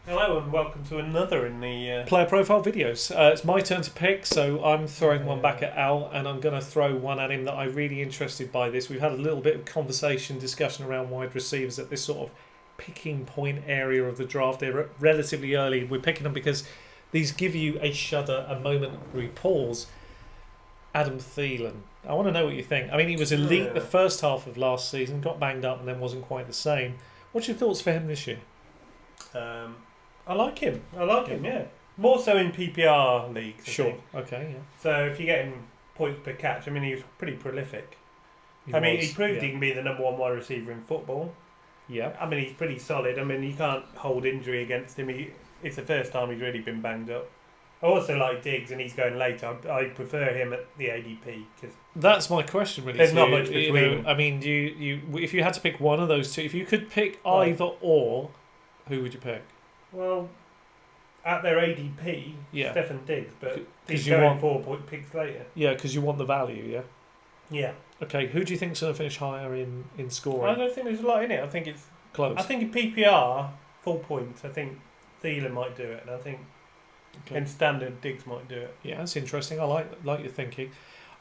Hello and welcome to another in the Player profile videos. It's my turn to pick, so I'm throwing one back at Al, and I'm going to throw one at him that I'm really interested by this. We've had a little bit of discussion around wide receivers at this sort of picking point area of the draft. They're relatively early. We're picking them because these give you a shudder, a momentary pause. Adam Thielen. I want to know what you think. I mean, he was elite the first half of last season, got banged up, and then wasn't quite the same. What's your thoughts for him this year? I like him. Yeah. More so in PPR leagues. I think. Okay. Yeah. So if you get him points per catch, I mean, he was pretty prolific. He proved he can be the number one wide receiver in football. Yeah. I mean, he's pretty solid. I mean, you can't hold injury against him. It's the first time he's really been banged up. I also like Diggs, and he's going later. I prefer him at the ADP because that's my question. Really, there's not much between. I mean, you if you had to pick one of those two, if you could pick either or, who would you pick? Well, at their ADP, Stefan Diggs, but he's going 4 point picks later. Yeah, because you want the value. Yeah. Yeah. Okay, who do you think's going to finish higher in scoring? I don't think there's a lot in it. I think it's close. I think in PPR, 4 points. I think Thielen might do it, and I think in standard Diggs might do it. Yeah, that's interesting. I like your thinking.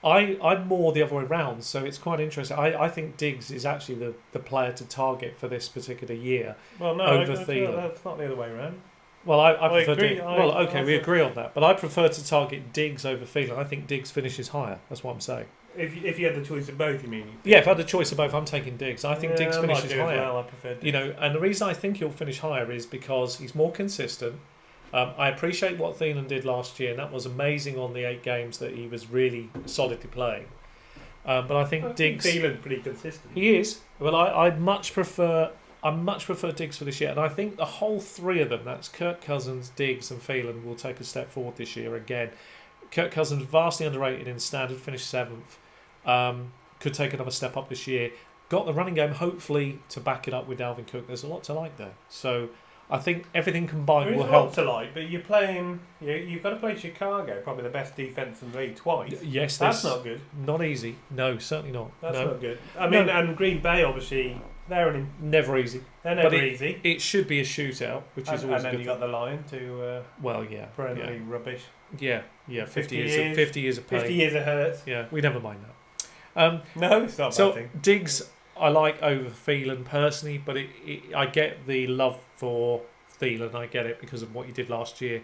I'm more the other way around, so it's quite interesting. I think Diggs is actually the player to target for this particular year. Well, no, over Thielen. That's not the other way around. Well, I prefer agree. Diggs. We agree on that. But I prefer to target Diggs over Thielen. I think Diggs finishes higher. That's what I'm saying. If you had the choice of both, you mean? Yeah, if I had the choice of both, I'm taking Diggs. I think Diggs finishes higher. Well. I prefer Diggs. And the reason I think he'll finish higher is because he's more consistent. I appreciate what Thielen did last year, and that was amazing on the 8 games that he was really solidly playing. But I think Diggs... Thielen's pretty consistent. He is. Well, I much prefer Diggs for this year, and I think the whole three of them, that's Kirk Cousins, Diggs and Thielen, will take a step forward this year again. Kirk Cousins, vastly underrated in standard, finished 7th. Could take another step up this year. Got the running game, hopefully, to back it up with Dalvin Cook. There's a lot to like there. So I think everything combined will help. There's a lot to like, but you're playing... You've got to play Chicago, probably the best defence in the league, twice. Yes, that's not good. Not easy. No, certainly not. That's not good. I mean, and Green Bay, obviously... They're never easy. They're never easy. It should be a shootout, which is always good. And then you got the Lion to... perennially rubbish. Yeah. 50 years of pain. 50 years of hurt. Yeah, we never mind that. No, it's not a bad thing. Diggs, I like over Thielen personally, but I get the love for Thielen. I get it because of what he did last year.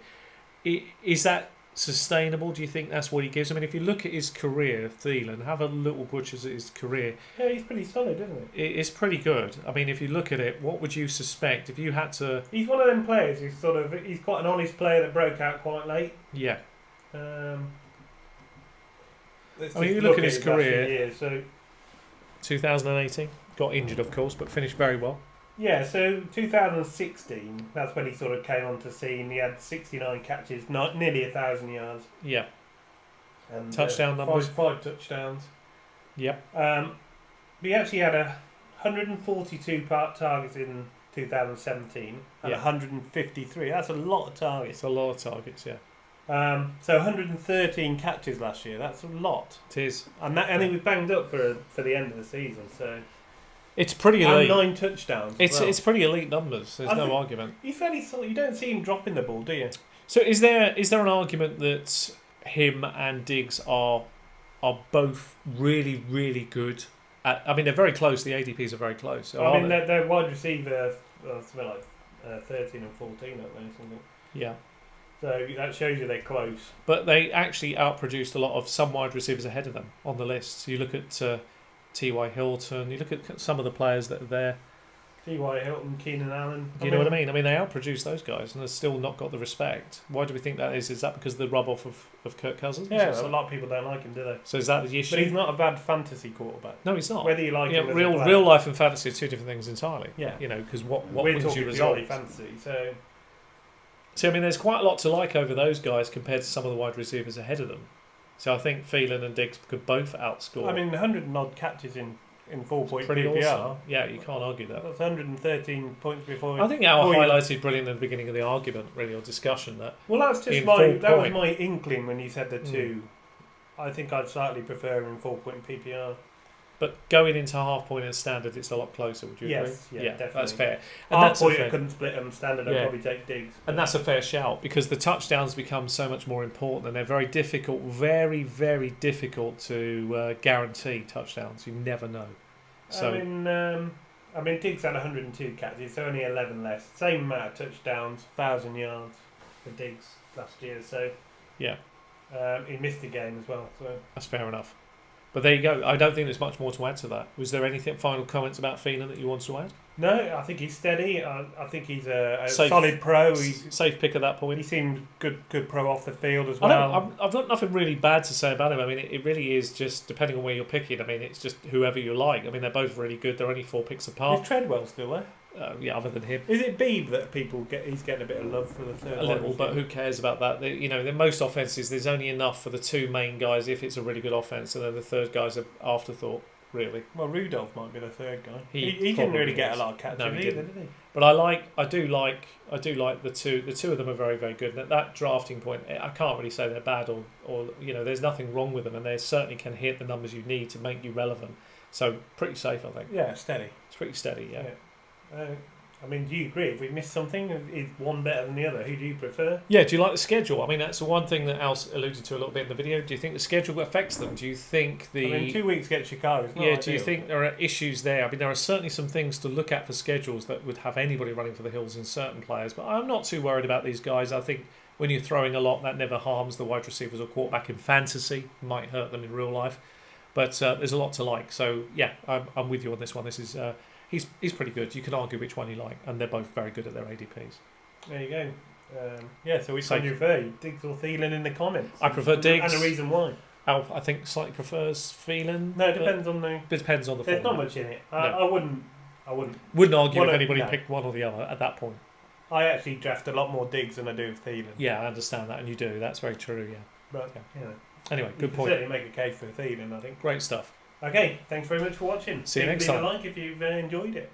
Is that sustainable? Do you think that's what he gives? I mean, if you look at his career, Thielen, have a little butchers at his career. Yeah, he's pretty solid, isn't he? It's pretty good. I mean, if you look at it, what would you suspect if you had to... He's one of them players he's quite an honest player that broke out quite late. Yeah. I mean, you look at his career, years, so 2018, got injured of course, but finished very well. Yeah, so 2016, that's when he sort of came onto scene. He had 69 catches, nearly 1,000 yards. Yeah. And touchdown numbers? Five touchdowns. Yep. He actually had 142 targets in 2017 and 153. That's a lot of targets. It's a lot of targets, yeah. So 113 catches last year. That's a lot. It is. And he was banged up for the end of the season, so... It's pretty elite. And 9 touchdowns. It's pretty elite numbers. There's no argument. He's fairly solid. You don't see him dropping the ball, do you? So is there an argument that him and Diggs are both really, really good? I mean, they're very close. The ADPs are very close. So I mean, they're wide receiver, something like 13 and 14, aren't they? Something. Yeah. So that shows you they're close. But they actually outproduced a lot of some wide receivers ahead of them on the list. So you look at T.Y. Hilton, you look at some of the players that are there. T.Y. Hilton, Keenan Allen. You know what I mean? I mean, they outproduced those guys and they've still not got the respect. Why do we think that is? Is that because of the rub-off of Kirk Cousins? Yeah, a lot of people don't like him, do they? So is that the issue? But he's not a bad fantasy quarterback. No, he's not. Whether you like him as real life and fantasy are two different things entirely. Yeah. Because what We're wins you results? results? Fantasy, So, I mean, there's quite a lot to like over those guys compared to some of the wide receivers ahead of them. So I think Thielen and Diggs could both outscore. I mean, 100 and odd catches in 4-point pretty PPR. Awesome. Yeah, you can't argue that. That's 113 points before. I think Al highlighted brilliant at the beginning of the argument, really, or discussion that. Well, that's just that was my inkling when you said the two. I think I'd slightly prefer him in 4-point PPR. But going into half point and standard, it's a lot closer. Would you Yes, agree? yeah, definitely. That's fair. And Half that's a point, fair, I couldn't split them standard. I'd Yeah. probably take Diggs. and that's a fair shout because the touchdowns become so much more important, and they're very difficult, very, very difficult to guarantee touchdowns. You never know. So I mean, Diggs had 102 catches, so only 11 less. Same amount of touchdowns, 1,000 yards for Diggs last year. So yeah, he missed a game as well. So that's fair enough. But there you go. I don't think there's much more to add to that. Was there anything final comments about Thielen that you wanted to add? no, I think he's steady. I think he's a Safe- solid pro. He's, Safe pick at that he point. seemed good pro off the field as I well. don't, I've got nothing really bad to say about him. I mean, it really is just depending on where you're picking. I mean, it's just whoever you like. I mean, they're both really good. They're only 4 picks Is apart. Treadwell still there? Yeah, other than him. Is it Beebe that people get? He's getting a bit of love for the third. A little, but who cares about that? In most offences, there's only enough for the 2 main guys if it's a really good offence, and then the third guy's an afterthought, really. Well, Rudolph might be the third guy. He He didn't really probably get is. a lot of catches No, he either, didn't. did he? But I do like the two. The two of them are very, very good. And at that drafting point, I can't really say they're bad or there's nothing wrong with them, and they certainly can hit the numbers you need to make you relevant. So pretty safe, I think. Yeah, steady. It's pretty steady, yeah. I mean, do you agree? If we missed something, is one better than the other? Who do you prefer? Yeah, do you like the schedule? I mean, that's the one thing that Al alluded to a little bit in the video. Do you think the schedule affects them? Do you think I mean, 2 weeks against Chicago is not do you ideal. think there are issues there? I mean, there are certainly some things to look at for schedules that would have anybody running for the hills in certain players, but I'm not too worried about these guys. I think when you're throwing a lot, that never harms the wide receivers or quarterback in fantasy. It might hurt them in real life, but there's a lot to like. So, yeah, I'm with you on this one. This is... He's pretty good. You can argue which one you like, and they're both very good at their ADPs. There you go. So which Safe. one do you prefer? Diggs or Thielen in the comments? I prefer Diggs. And the reason why? Al, I think, slightly prefers Thielen. No, it depends on the... It depends on the There's not format. much in it. No. I wouldn't... Wouldn't argue Well, if anybody no. picked one or the other at that point. I actually draft a lot more Diggs than I do of Thielen. Yeah, I understand that, and you do. That's very true, yeah. But, Yeah. you know, Anyway, you good can point. certainly make a case for Thielen, I think. Great stuff. Okay, thanks very much for watching. See you next Leave time. a like if you've enjoyed it.